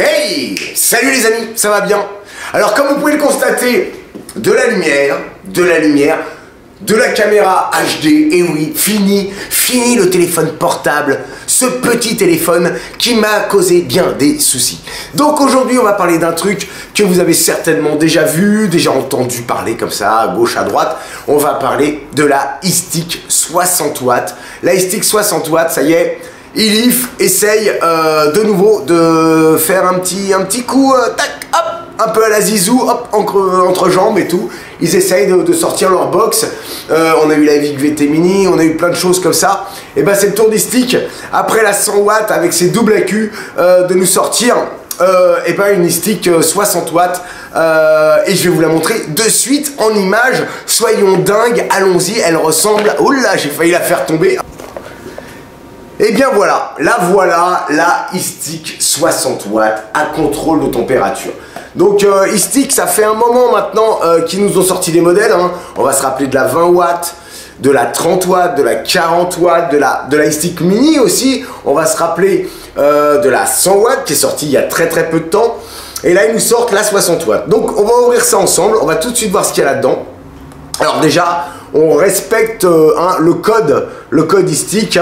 Hey! Salut les amis, ça va bien? Alors comme vous pouvez le constater, de la lumière, de la caméra HD, et oui, fini le téléphone portable, ce petit téléphone qui m'a causé bien des soucis. Donc aujourd'hui on va parler d'un truc que vous avez certainement déjà vu, déjà entendu parler comme ça, à gauche, à droite. On va parler de la iStick 60 watts. La iStick 60 watts, ça y est, Elif essaye de nouveau de faire un petit coup, tac, hop, un peu à la zizou, hop, entre jambes et tout. Ils essayent de sortir leur box. On a eu la Vic VT Mini, on a eu plein de choses comme ça. Et ben c'est le tour d'iStick, après la 100 watts avec ses doubles accus, de nous sortir et ben une iStick 60 watts. Et je vais vous la montrer de suite en image. Soyons dingues, allons-y, elle ressemble... Oh là, j'ai failli la faire tomber. Et bien voilà, la iStick 60 watts à contrôle de température. Donc iStick, ça fait un moment maintenant qu'ils nous ont sorti des modèles, hein. On va se rappeler de la 20 watts, de la 30 watts, de la 40 watts, de la iStick Mini aussi. On va se rappeler de la 100 watts qui est sortie il y a très peu de temps. Et là, ils nous sortent la 60 watts. Donc on va ouvrir ça ensemble, on va tout de suite voir ce qu'il y a là-dedans. Alors déjà, on respecte le code iStick,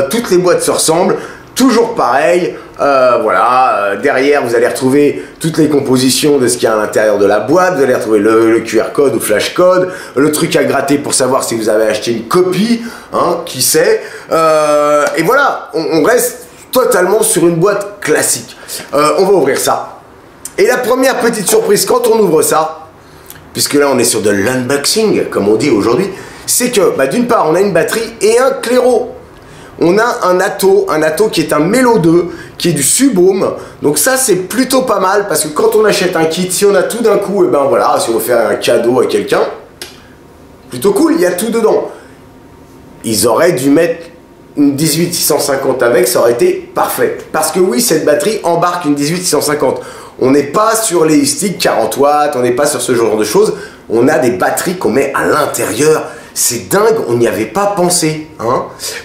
toutes les boîtes se ressemblent, toujours pareil. Voilà, derrière vous allez retrouver toutes les compositions de ce qu'il y a à l'intérieur de la boîte, vous allez retrouver le QR code ou flash code, le truc à gratter pour savoir si vous avez acheté une copie, qui sait. Et voilà, on reste totalement sur une boîte classique. On va ouvrir ça. Et la première petite surprise quand on ouvre ça, puisque là on est sur de l'unboxing, comme on dit aujourd'hui, c'est que d'une part on a une batterie et un claireau. On a un Atto qui est un Melo 2, qui est du Subhome. Donc ça c'est plutôt pas mal, parce que quand on achète un kit, si on a tout d'un coup, et ben voilà, si on veut faire un cadeau à quelqu'un, plutôt cool, il y a tout dedans. Ils auraient dû mettre une 18650 avec, ça aurait été parfait. Parce que oui, cette batterie embarque une 18650. On n'est pas sur les iStick 40 watts, on n'est pas sur ce genre de choses. On a des batteries qu'on met à l'intérieur. C'est dingue, on n'y avait pas pensé.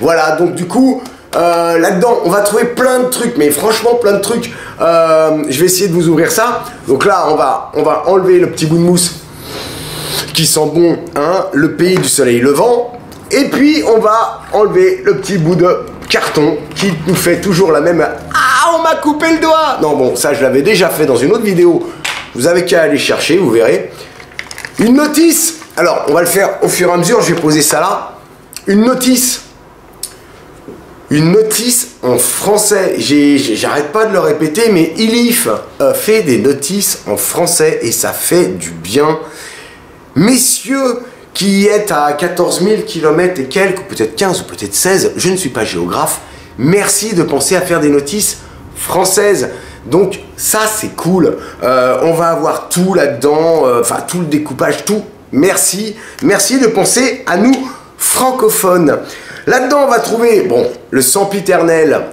Voilà, donc du coup, là-dedans, on va trouver plein de trucs, mais franchement plein de trucs. Je vais essayer de vous ouvrir ça. Donc là, on va enlever le petit bout de mousse qui sent bon, le pays du soleil levant. Et puis, on va enlever le petit bout de carton qui nous fait toujours la même... Ah, on m'a coupé le doigt! Non, bon, ça, je l'avais déjà fait dans une autre vidéo. Vous avez qu'à aller chercher, vous verrez. Une notice. Alors, on va le faire au fur et à mesure. Je vais poser ça là. Une notice. Une notice en français. J'arrête pas de le répéter, mais Elif fait des notices en français et ça fait du bien. Messieurs qui êtes à 14 000 km et quelques, ou peut-être 15 ou peut-être 16, je ne suis pas géographe, merci de penser à faire des notices françaises. Donc ça c'est cool, on va avoir tout là-dedans, enfin tout le découpage, tout. Merci de penser à nous francophones. Là-dedans on va trouver, bon, le sempiternel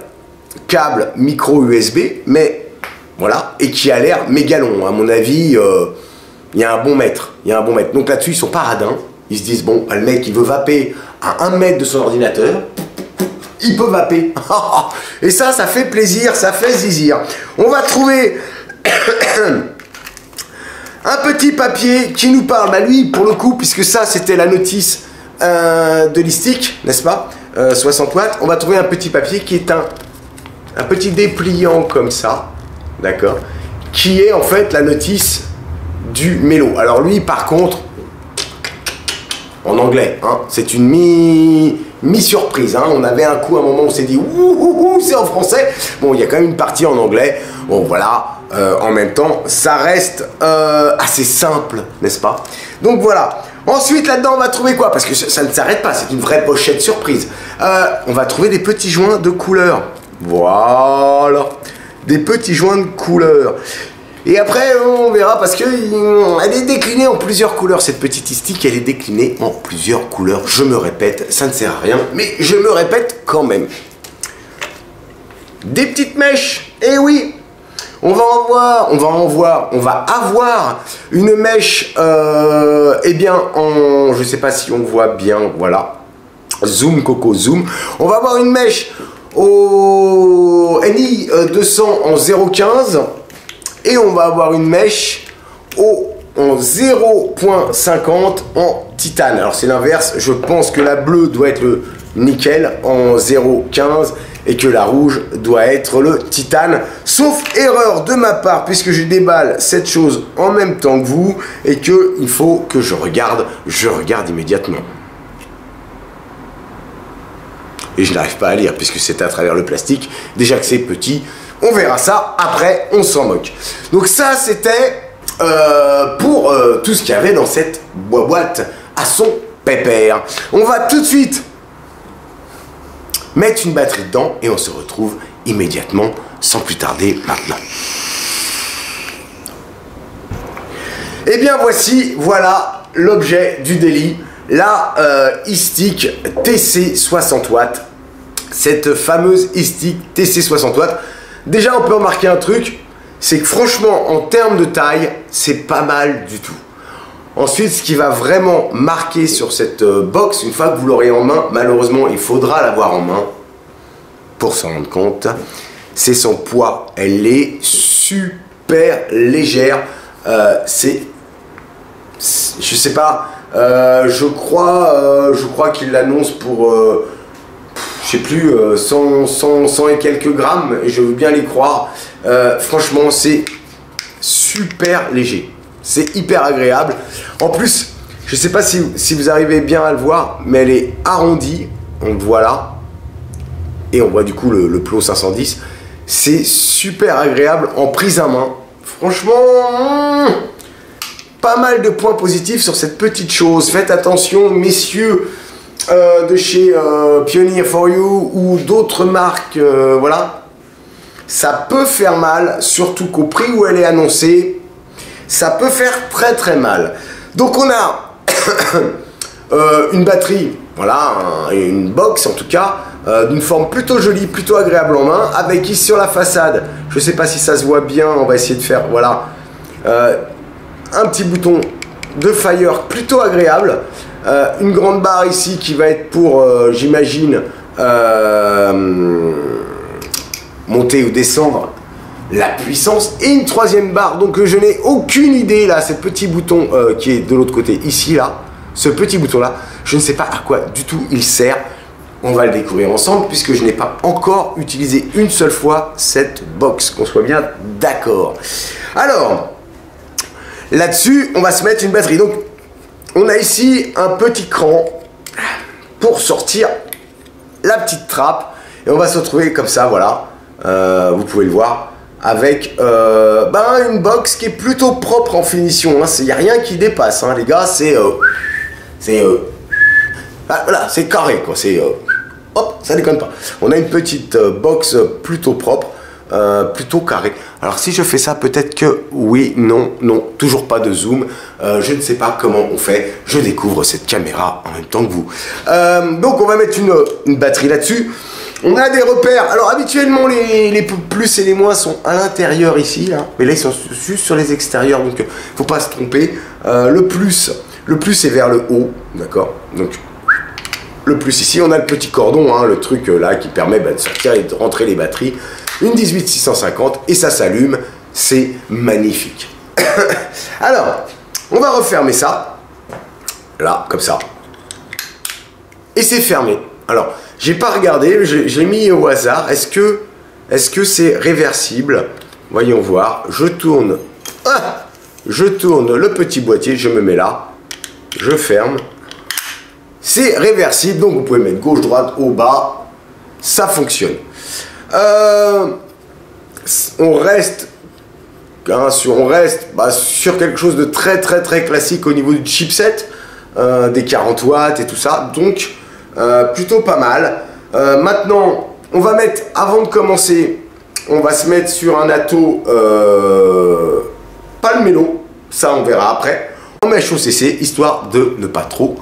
câble micro USB, mais voilà, et qui a l'air méga long, à mon avis. Il y a un bon mètre, Donc là-dessus, ils sont pas radins. Ils se disent, bon, le mec, il veut vaper à 1 mètre de son ordinateur. Il peut vaper. Et ça fait plaisir, ça fait zizir. On va trouver un petit papier qui nous parle. Lui, pour le coup, puisque ça, c'était la notice de l'iStick, n'est-ce pas, 60 watts. On va trouver un petit papier qui est un petit dépliant comme ça. D'accord. Qui est en fait la notice du Melo. Alors lui par contre en anglais, c'est une mi-surprise, on avait un coup à un moment on s'est dit ouh, c'est en français. Bon, il y a quand même une partie en anglais. Bon voilà, en même temps ça reste assez simple, n'est-ce pas? Donc voilà. Ensuite là-dedans on va trouver quoi? Parce que ça ne s'arrête pas, c'est une vraie pochette surprise. On va trouver des petits joints de couleur. Voilà, des petits joints de couleur. Et après, on verra parce qu'elle est déclinée en plusieurs couleurs. Cette petite iStick, elle est déclinée en plusieurs couleurs. Je me répète, ça ne sert à rien, mais je me répète quand même. Des petites mèches, eh oui, on va avoir une mèche, eh bien, je ne sais pas si on voit bien, voilà. Zoom, Coco, zoom. On va avoir une mèche au NI 200 en 0,15. et on va avoir une mèche en 0.50 en titane. Alors c'est l'inverse, je pense que la bleue doit être le nickel en 0.15 et que la rouge doit être le titane. Sauf erreur de ma part, puisque je déballe cette chose en même temps que vous et que il faut que je regarde immédiatement. Et je n'arrive pas à lire puisque c'est à travers le plastique. Déjà que c'est petit, on verra ça après, on s'en moque. Donc ça c'était pour tout ce qu'il y avait dans cette boîte à son pépère. On va tout de suite mettre une batterie dedans et on se retrouve immédiatement sans plus tarder maintenant. Et bien voilà l'objet du délit, la e-stick TC 60 watts. Cette fameuse e-stick TC 60 watts. Déjà on peut remarquer un truc, c'est que franchement en termes de taille, c'est pas mal du tout. Ensuite, ce qui va vraiment marquer sur cette box, une fois que vous l'aurez en main, malheureusement il faudra l'avoir en main pour s'en rendre compte, c'est son poids. Elle est super légère. Je sais pas, je crois qu'il l'annonce pour je sais plus 100 et quelques grammes, et je veux bien les croire. Franchement c'est super léger, c'est hyper agréable. En plus je sais pas si vous arrivez bien à le voir, mais elle est arrondie, donc voilà, et on voit du coup le plot 510. C'est super agréable en prise à main. Franchement, pas mal de points positifs sur cette petite chose. Faites attention, messieurs de chez Pioneer For You ou d'autres marques, voilà. Ça peut faire mal, surtout qu'au prix où elle est annoncée, ça peut faire très très mal. Donc on a une batterie, voilà, une box en tout cas, d'une forme plutôt jolie, plutôt agréable en main, avec ici sur la façade, je ne sais pas si ça se voit bien, on va essayer de faire, voilà, un petit bouton de fire plutôt agréable, une grande barre ici qui va être pour, j'imagine, monter ou descendre la puissance, et une troisième barre, donc je n'ai aucune idée là, ce petit bouton qui est de l'autre côté ici là, ce petit bouton là, je ne sais pas à quoi du tout il sert. On va le découvrir ensemble puisque je n'ai pas encore utilisé une seule fois cette box, qu'on soit bien d'accord. Alors là-dessus on va se mettre une batterie, donc on a ici un petit cran pour sortir la petite trappe et on va se retrouver comme ça, voilà, vous pouvez le voir, avec une box qui est plutôt propre en finition, il n'y a rien qui dépasse, hein, les gars, voilà, c'est carré quoi, hop, ça déconne pas. On a une petite box plutôt propre, plutôt carré. Alors si je fais ça, peut-être que oui, non, toujours pas de zoom. Je ne sais pas comment on fait. Je découvre cette caméra en même temps que vous. Donc on va mettre une batterie là-dessus. On a des repères. Alors habituellement les plus et les moins sont à l'intérieur ici, là. Mais là ils sont juste sur les extérieurs, donc faut pas se tromper. Le plus est vers le haut, d'accord. Donc le plus ici, on a le petit cordon, hein, le truc là qui permet de sortir et de rentrer les batteries. Une 18650 et ça s'allume, c'est magnifique. Alors, on va refermer ça, là, comme ça. Et c'est fermé. Alors, j'ai pas regardé, j'ai mis au hasard. Est-ce que c'est réversible? Voyons voir. Je tourne le petit boîtier, je me mets là, je ferme. C'est réversible, donc vous pouvez mettre gauche, droite, haut, bas, ça fonctionne. On reste sur quelque chose de très classique au niveau du chipset, des 40 watts et tout ça, donc plutôt pas mal. Maintenant, on va mettre, avant de commencer, on va se mettre sur un atto palmélo, ça on verra après, en mèche au CC, histoire de ne pas trop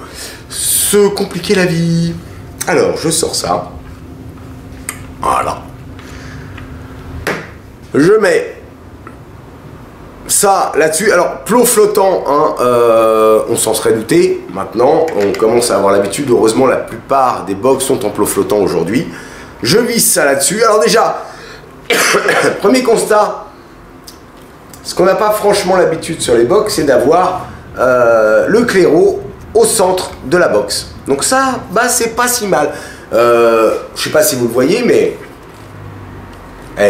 se compliquer la vie. Alors, je sors ça. Voilà. Je mets ça là-dessus. Alors, plot flottant, hein, on s'en serait douté. Maintenant, on commence à avoir l'habitude. Heureusement, la plupart des box sont en plot flottant aujourd'hui. Je visse ça là-dessus. Alors déjà, premier constat, Ce qu'on n'a pas franchement l'habitude sur les box, c'est d'avoir le claireau au centre de la box. Donc ça, bah c'est pas si mal. Je sais pas si vous le voyez, mais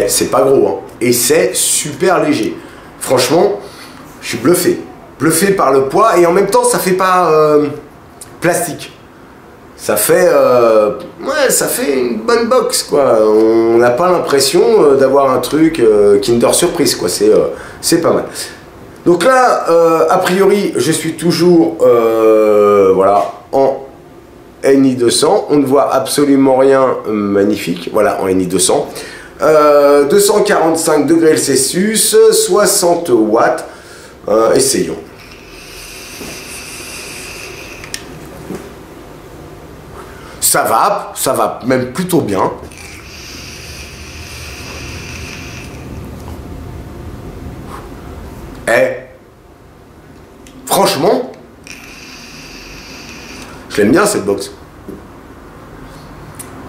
c'est pas gros, hein. Et c'est super léger. Franchement, je suis bluffé. Bluffé par le poids, et en même temps, ça fait pas plastique. Ça fait, ouais, ça fait une bonne box, quoi. On n'a pas l'impression d'avoir un truc Kinder Surprise, quoi. C'est pas mal. Donc là, a priori, je suis toujours, voilà, en NI 200. On ne voit absolument rien magnifique. Voilà, en NI 200. 245 degrés Celsius, 60 watts. Essayons. Ça va même plutôt bien. Franchement, je l'aime bien cette box.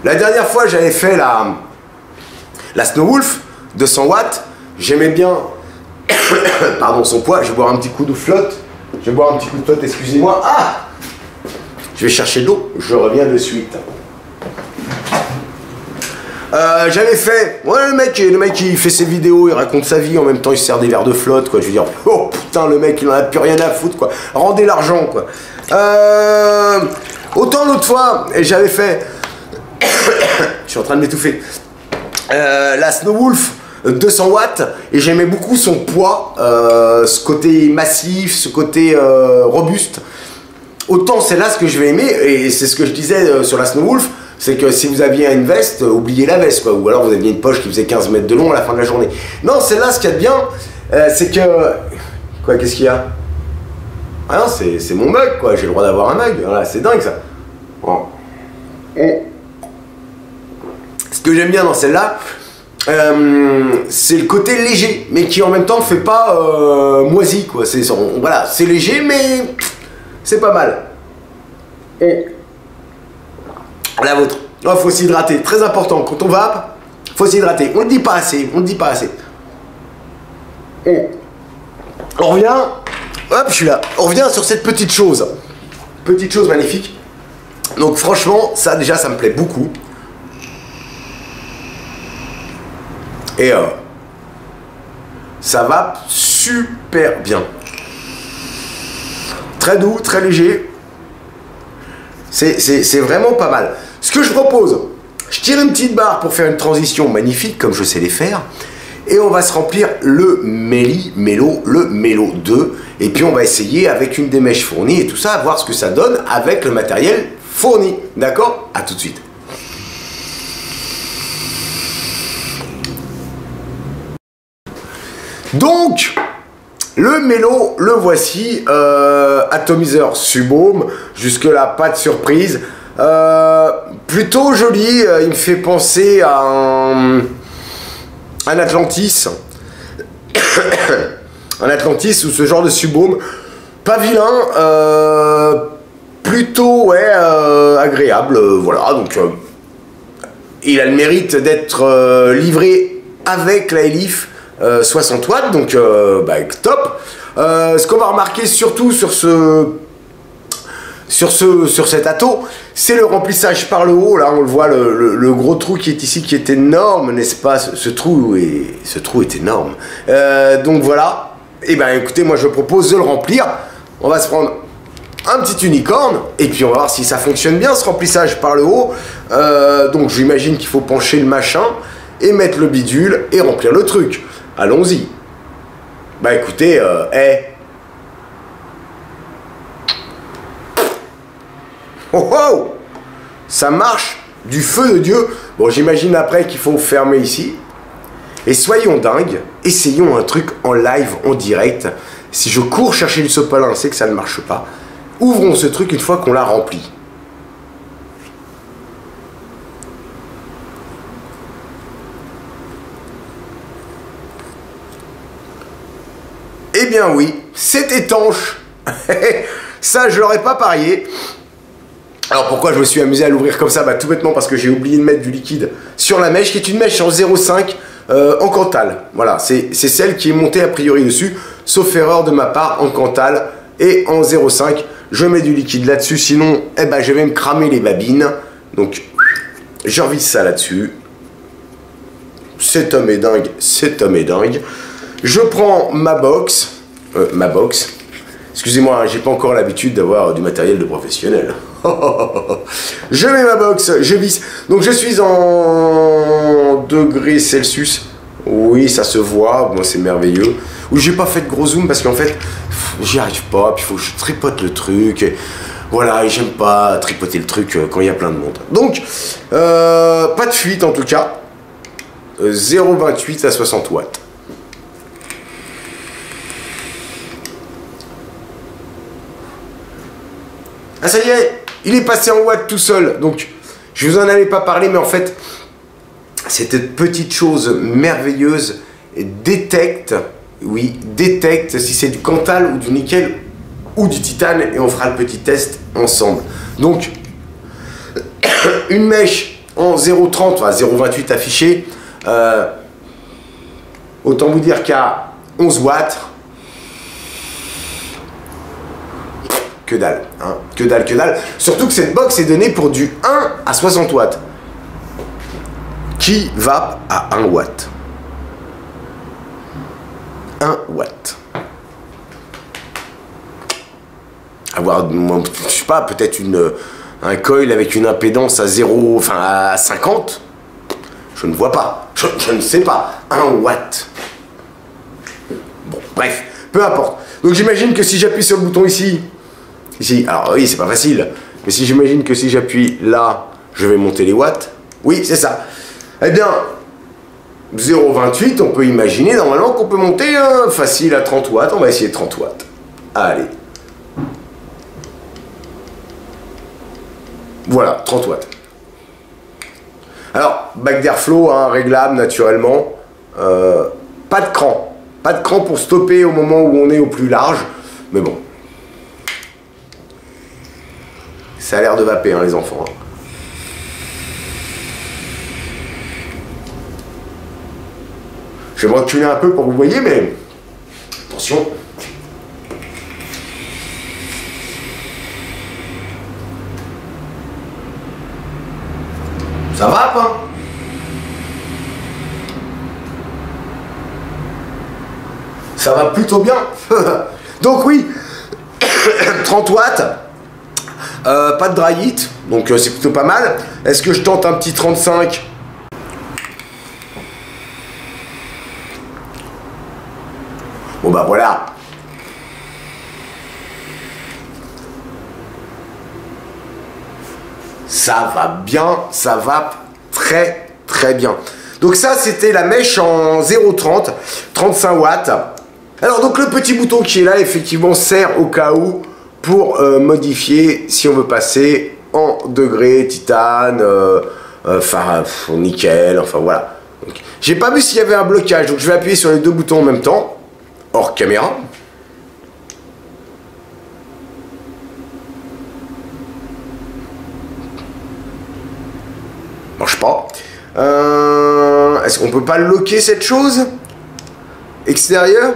La dernière fois, j'avais fait la Snowwolf 200 watts. J'aimais bien, pardon, son poids. Je vais boire un petit coup de flotte. Excusez-moi. Ah! Je vais chercher de l'eau, je reviens de suite. J'avais fait... Ouais, le mec il fait ses vidéos, il raconte sa vie, en même temps il se sert des verres de flotte, quoi. Je veux dire, oh putain, le mec il en a plus rien à foutre, quoi. Rendez l'argent, quoi. Autant l'autre fois, j'avais fait... Je suis en train de m'étouffer. La Snowwolf 200 watts, et j'aimais beaucoup son poids, ce côté massif, ce côté robuste. Autant c'est là ce que je vais aimer, et c'est ce que je disais sur la Snowwolf, c'est que si vous aviez une veste, oubliez la veste, quoi, ou alors vous aviez une poche qui faisait 15 mètres de long à la fin de la journée. Non, c'est là ce qu'il y a de bien, c'est que... Quoi, qu'est-ce qu'il y a? Ah non, c'est mon mug, quoi, j'ai le droit d'avoir un mug, voilà, c'est dingue ça. Bon. Ce que j'aime bien dans celle-là, c'est le côté léger, mais qui en même temps ne fait pas moisi, quoi. Voilà, c'est léger, mais... c'est pas mal. La vôtre. Il faut s'hydrater. Très important. Quand on vape, faut s'hydrater. On ne dit pas assez. On revient. Hop, je suis là. On revient sur cette petite chose. Petite chose magnifique. Donc franchement, ça déjà, ça me plaît beaucoup. Et ça va super bien. Très doux, très léger. C'est vraiment pas mal. Ce que je propose, je tire une petite barre pour faire une transition magnifique, comme je sais les faire. Et on va se remplir le Mélo 2. Et puis on va essayer avec une des mèches fournies et tout ça, à voir ce que ça donne avec le matériel fourni. D'accord? À tout de suite. Donc... le Mélo, le voici, atomiseur Subaume, jusque là pas de surprise, plutôt joli, il me fait penser à un Atlantis, un Atlantis ou ce genre de Subaume, pas vilain, plutôt ouais, agréable, voilà, donc il a le mérite d'être livré avec la Elif, 60 watts, donc bah, top. Ce qu'on va remarquer surtout sur cet atto, c'est le remplissage par le haut. Là on le voit, le gros trou qui est ici, qui est énorme, n'est-ce pas? Ce trou est énorme. Donc voilà. Et ben écoutez, moi je propose de le remplir. On va se prendre un petit unicorne et puis on va voir si ça fonctionne bien, ce remplissage par le haut. Donc j'imagine qu'il faut pencher le machin et mettre le bidule et remplir le truc. Allons-y. Bah écoutez, oh oh, ça marche du feu de Dieu. Bon, j'imagine après qu'il faut fermer ici. Et soyons dingues, essayons un truc en live, en direct. Si je cours chercher du sopalin, c'est que ça ne marche pas. Ouvrons ce truc une fois qu'on l'a rempli. Eh bien oui, c'est étanche. Ça, je l'aurais pas parié. Alors pourquoi je me suis amusé à l'ouvrir comme ça? Bah tout bêtement parce que j'ai oublié de mettre du liquide sur la mèche, qui est une mèche en 0,5 en Cantal. Voilà, c'est celle qui est montée a priori dessus, sauf erreur de ma part, en Cantal et en 0,5. Je mets du liquide là-dessus, sinon eh ben, je vais me cramer les babines. Donc, je revisse ça là-dessus. Cet homme est dingue, cet homme est dingue. Je prends ma box. Excusez-moi, j'ai pas encore l'habitude d'avoir du matériel de professionnel. Je mets ma box, je visse. Donc je suis en degrés Celsius. Oui, ça se voit, bon, c'est merveilleux. Ou j'ai pas fait de gros zoom parce qu'en fait, j'y arrive pas, puis il faut que je tripote le truc. Et voilà, et j'aime pas tripoter le truc quand il y a plein de monde. Donc, pas de fuite en tout cas. 0,28 à 60 watts. Ah ça y est, il est passé en watts tout seul. Donc, je vous en avais pas parlé, mais en fait, cette petite chose merveilleuse détecte, oui, détecte si c'est du Cantal ou du nickel ou du titane, et on fera le petit test ensemble. Donc, une mèche en 0,30, enfin 0,28 affiché, autant vous dire qu'à 11 watts, que dalle, hein, que dalle, que dalle. Surtout que cette box est donnée pour du 1 à 60 watts. Qui va à 1 watt 1 watt. Avoir, je sais pas, peut-être un coil avec une impédance à 0, enfin à 50. Je ne vois pas. Je ne sais pas. 1 watt. Bon, bref, peu importe. Donc j'imagine que si j'appuie sur le bouton ici, alors oui, c'est pas facile, mais si j'imagine que si j'appuie là, je vais monter les watts. Oui, c'est ça. Eh bien, 0,28, on peut imaginer normalement qu'on peut monter facile à 30 watts. On va essayer 30 watts. Allez. Voilà, 30 watts. Alors, bac d'airflow, hein, réglable naturellement. Pas de cran. Pas de cran pour stopper au moment où on est au plus large. Mais bon. Ça a l'air de vaper, hein, les enfants. Hein. Je vais me reculer un peu pour que vous voyez, mais attention. Ça va, pas? Ça va plutôt bien. Donc oui, 30 watts. Pas de dry heat, donc c'est plutôt pas mal. Est-ce que je tente un petit 35? Bon bah voilà. Ça va bien, ça va très très bien. Donc ça c'était la mèche en 0,30, 35 watts. Alors donc le petit bouton qui est là effectivement sert au cas où pour modifier si on veut passer en degré, titane, enfin nickel, enfin voilà. J'ai pas vu s'il y avait un blocage, donc je vais appuyer sur les deux boutons en même temps, hors caméra. Marche pas. Est-ce qu'on peut pas locker cette chose extérieure?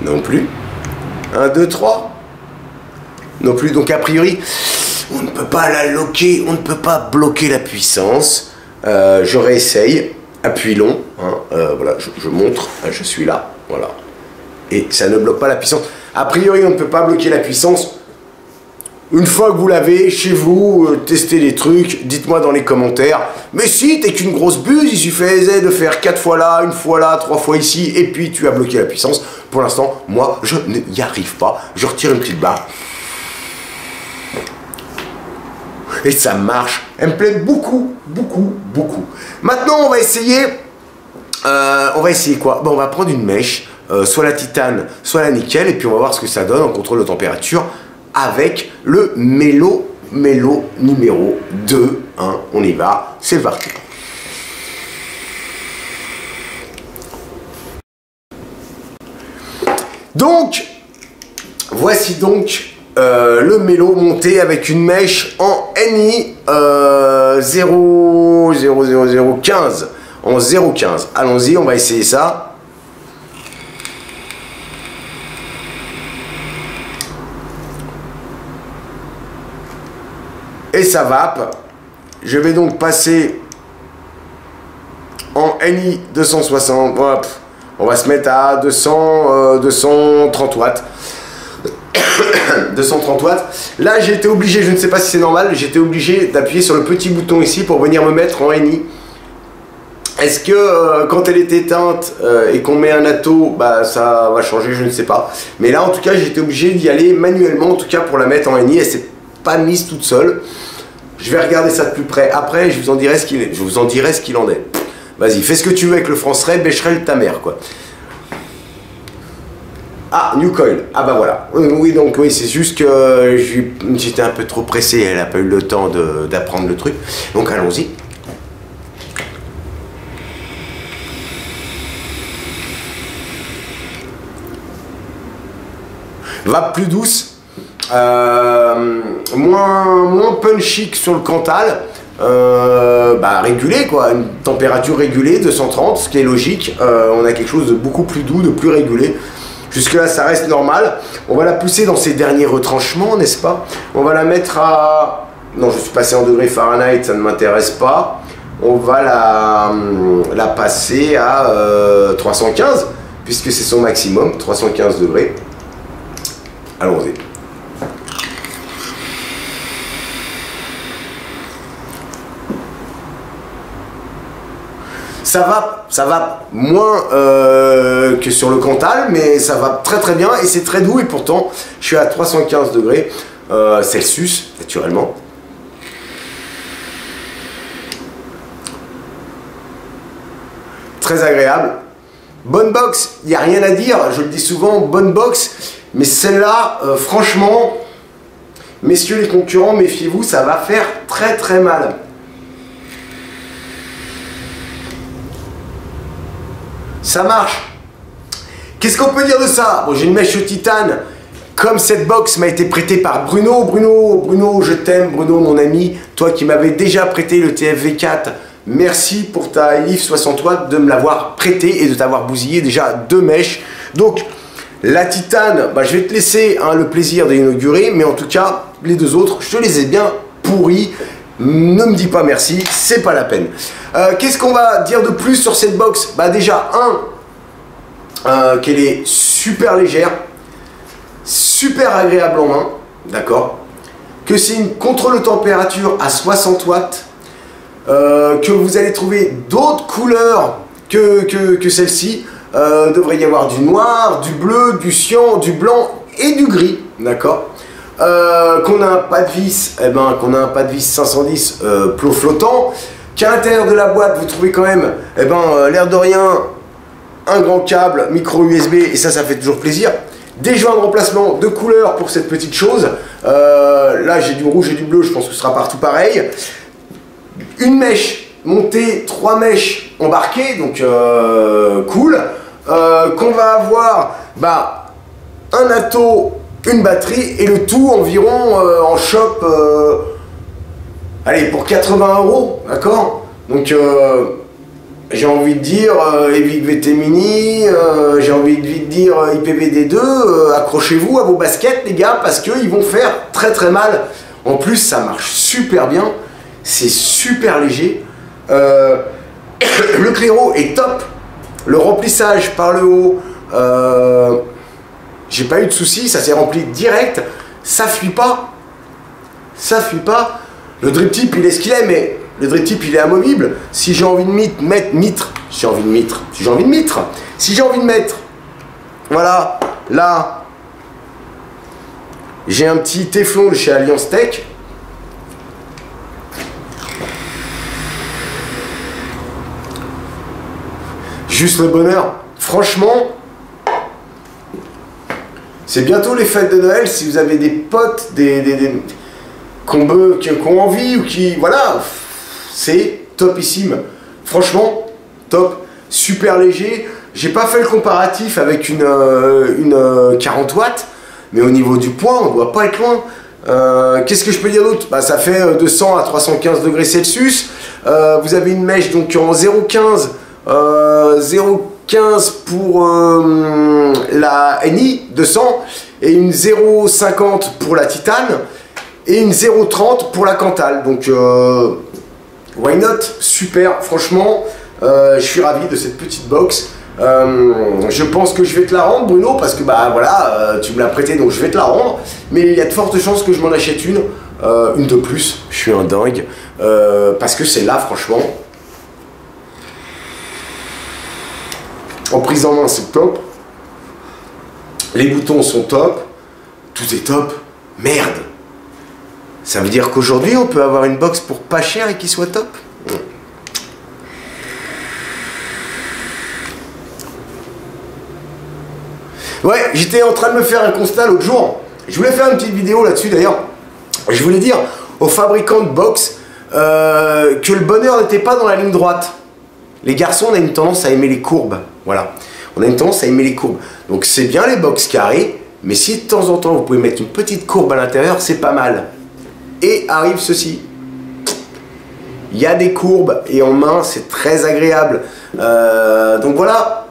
Non plus. 1, 2, 3. Non plus. Donc a priori, on ne peut pas la locker, on ne peut pas bloquer la puissance. Je réessaye. Appui long. Hein, voilà, je montre. Je suis là. Voilà. Et ça ne bloque pas la puissance. A priori, on ne peut pas bloquer la puissance. Une fois que vous l'avez chez vous, testez les trucs, dites-moi dans les commentaires. Mais si, t'es qu'une grosse buse, il suffisait de faire 4 fois là, 1 fois là, 3 fois ici, et puis tu as bloqué la puissance. Pour l'instant, moi, je n'y arrive pas. Je retire une petite barre. Et ça marche. Elle me plaît beaucoup, beaucoup, beaucoup. Maintenant, on va essayer... quoi? Bon, on va prendre une mèche, soit la titane, soit la nickel, et puis on va voir ce que ça donne en contrôle de température avec le Melo numéro 2. Hein, on y va, c'est parti. Donc, voici donc le Melo monté avec une mèche en NI 15. En 0,15. Allons-y, on va essayer ça. Et ça vape. Je vais donc passer en NI 260. Hop. On va se mettre à 230 watts. 230 watts. Là, j'ai été obligé, je ne sais pas si c'est normal, j'étais obligé d'appuyer sur le petit bouton ici pour venir me mettre en NI. Est-ce que quand elle est éteinte et qu'on met un atto, bah ça va changer, je ne sais pas. Mais là, en tout cas, j'ai été obligé d'y aller manuellement, en tout cas pour la mettre en NI. Elle s'est pas mise toute seule. Je vais regarder ça de plus près. Après, je vous en dirai ce qu'il en est. Vas-y, fais ce que tu veux avec le Franceray, Becherel ta mère, quoi. Ah, New Coil. Ah bah voilà. Oui, donc oui, c'est juste que j'étais un peu trop pressé. Elle n'a pas eu le temps d'apprendre le truc. Donc allons-y. Vape plus douce. Moins punchy que sur le Cantal. Bah régulé quoi, une température régulée 230, ce qui est logique. On a quelque chose de beaucoup plus doux, de plus régulé. Jusque là ça reste normal. On va la pousser dans ses derniers retranchements, n'est-ce pas? On va la mettre à... Non, je suis passé en degrés Fahrenheit, ça ne m'intéresse pas. On va la passer à 315, puisque c'est son maximum, 315 degrés. Allons-y. Ça va moins que sur le Cantal, mais ça va très très bien et c'est très doux. Et pourtant, je suis à 315 degrés Celsius, naturellement. Très agréable. Bonne box, il n'y a rien à dire, je le dis souvent, bonne box. Mais celle-là, franchement, messieurs les concurrents, méfiez-vous, ça va faire très très mal. Ça marche. Qu'est-ce qu'on peut dire de ça? Bon, j'ai une mèche titane. Comme cette box m'a été prêtée par Bruno. Bruno, je t'aime, Bruno, mon ami. Toi qui m'avais déjà prêté le TFV4. Merci pour ta IF 60 watts de me l'avoir prêté et de t'avoir bousillé déjà 2 mèches. Donc, la titane, bah, je vais te laisser le plaisir d'inaugurer. Mais en tout cas, les 2 autres, je te les ai bien pourris. Ne me dis pas merci, c'est pas la peine. Qu'est-ce qu'on va dire de plus sur cette box? Bah déjà, qu'elle est super légère, super agréable en main, d'accord? Que c'est une contrôle de température à 60 watts, que vous allez trouver d'autres couleurs que celle-ci. Devrait y avoir du noir, du bleu, du cyan, du blanc et du gris, d'accord? Qu'on a un pas de vis, qu'on a un pas de vis 510 plot flottant, qu'à l'intérieur de la boîte vous trouvez quand même, l'air de rien, un grand câble micro USB et ça fait toujours plaisir. Des joints de remplacement de couleur pour cette petite chose. Là j'ai du rouge et du bleu, je pense que ce sera partout pareil. Une mèche montée, 3 mèches embarquées, donc cool. Qu'on va avoir un atto, une batterie et le tout environ en shop allez pour 80 €, d'accord? Donc j'ai envie de dire Evic VT Mini, j'ai envie de dire IPVD2, accrochez-vous à vos baskets les gars parce qu'ils vont faire très très mal. En plus ça marche super bien, c'est super léger. Le claireau est top, le remplissage par le haut, j'ai pas eu de soucis, ça s'est rempli direct, ça fuit pas, Le drip tip il est ce qu'il est, mais le drip tip il est amovible. Si j'ai envie de mettre, voilà, là, j'ai un petit téflon de chez Alliance Tech. Juste le bonheur, franchement. C'est bientôt les fêtes de Noël, si vous avez des potes, qui ont envie ou qui... Voilà, c'est topissime. Franchement, top, super léger. J'ai pas fait le comparatif avec une 40 watts, mais au niveau du poids, on doit pas être loin. Qu'est-ce que je peux dire d'autre? Bah, ça fait de 100 à 315 degrés Celsius. Vous avez une mèche donc en 0,15 0,15 pour la NI 200 et une 0,50 pour la Titane et une 0,30 pour la Cantal. Donc why not? Super, franchement, je suis ravi de cette petite box. Je pense que je vais te la rendre, Bruno, parce que bah voilà, tu me l'as prêté, donc je vais te la rendre. Mais il y a de fortes chances que je m'en achète une de plus. Je suis un dingue, parce que celle-là, franchement, en prise en main, c'est top. Les boutons sont top, tout est top. Merde. Ça veut dire qu'aujourd'hui, on peut avoir une box pour pas cher et qui soit top. Ouais, j'étais en train de me faire un constat l'autre jour. Je voulais faire une petite vidéo là-dessus d'ailleurs. Je voulais dire aux fabricants de box que le bonheur n'était pas dans la ligne droite. Les garçons, on a une tendance à aimer les courbes. Voilà. On a une tendance à aimer les courbes. Donc c'est bien les box carrées, mais si de temps en temps vous pouvez mettre une petite courbe à l'intérieur, c'est pas mal. Et arrive ceci. Il y a des courbes et en main, c'est très agréable. Donc voilà.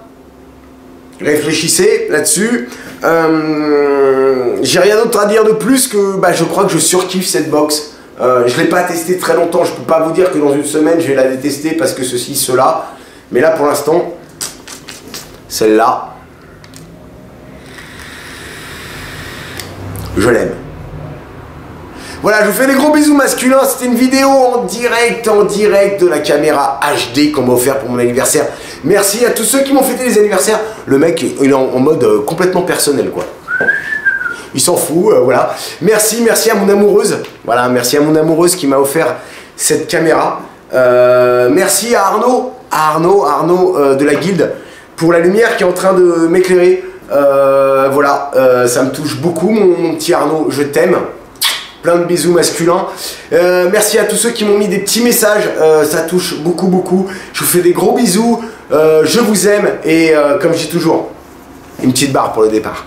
Réfléchissez là-dessus. J'ai rien d'autre à dire de plus que bah, je crois que je surkiffe cette box. Je ne l'ai pas testée très longtemps. Je ne peux pas vous dire que dans une semaine je vais la détester parce que ceci, cela. Mais là pour l'instant, celle-là, je l'aime. Voilà, je vous fais des gros bisous masculins. C'était une vidéo en direct de la caméra HD qu'on m'a offert pour mon anniversaire. Merci à tous ceux qui m'ont fêté les anniversaires. Le mec, il est en mode complètement personnel, quoi. Il s'en fout, voilà. Merci à mon amoureuse. Voilà, merci à mon amoureuse qui m'a offert cette caméra. Merci à Arnaud de la guilde pour la lumière qui est en train de m'éclairer. Voilà, ça me touche beaucoup, mon petit Arnaud, je t'aime. Plein de bisous masculins. Merci à tous ceux qui m'ont mis des petits messages. Ça touche beaucoup. Je vous fais des gros bisous. Je vous aime. Et comme je dis toujours, une petite barre pour le départ.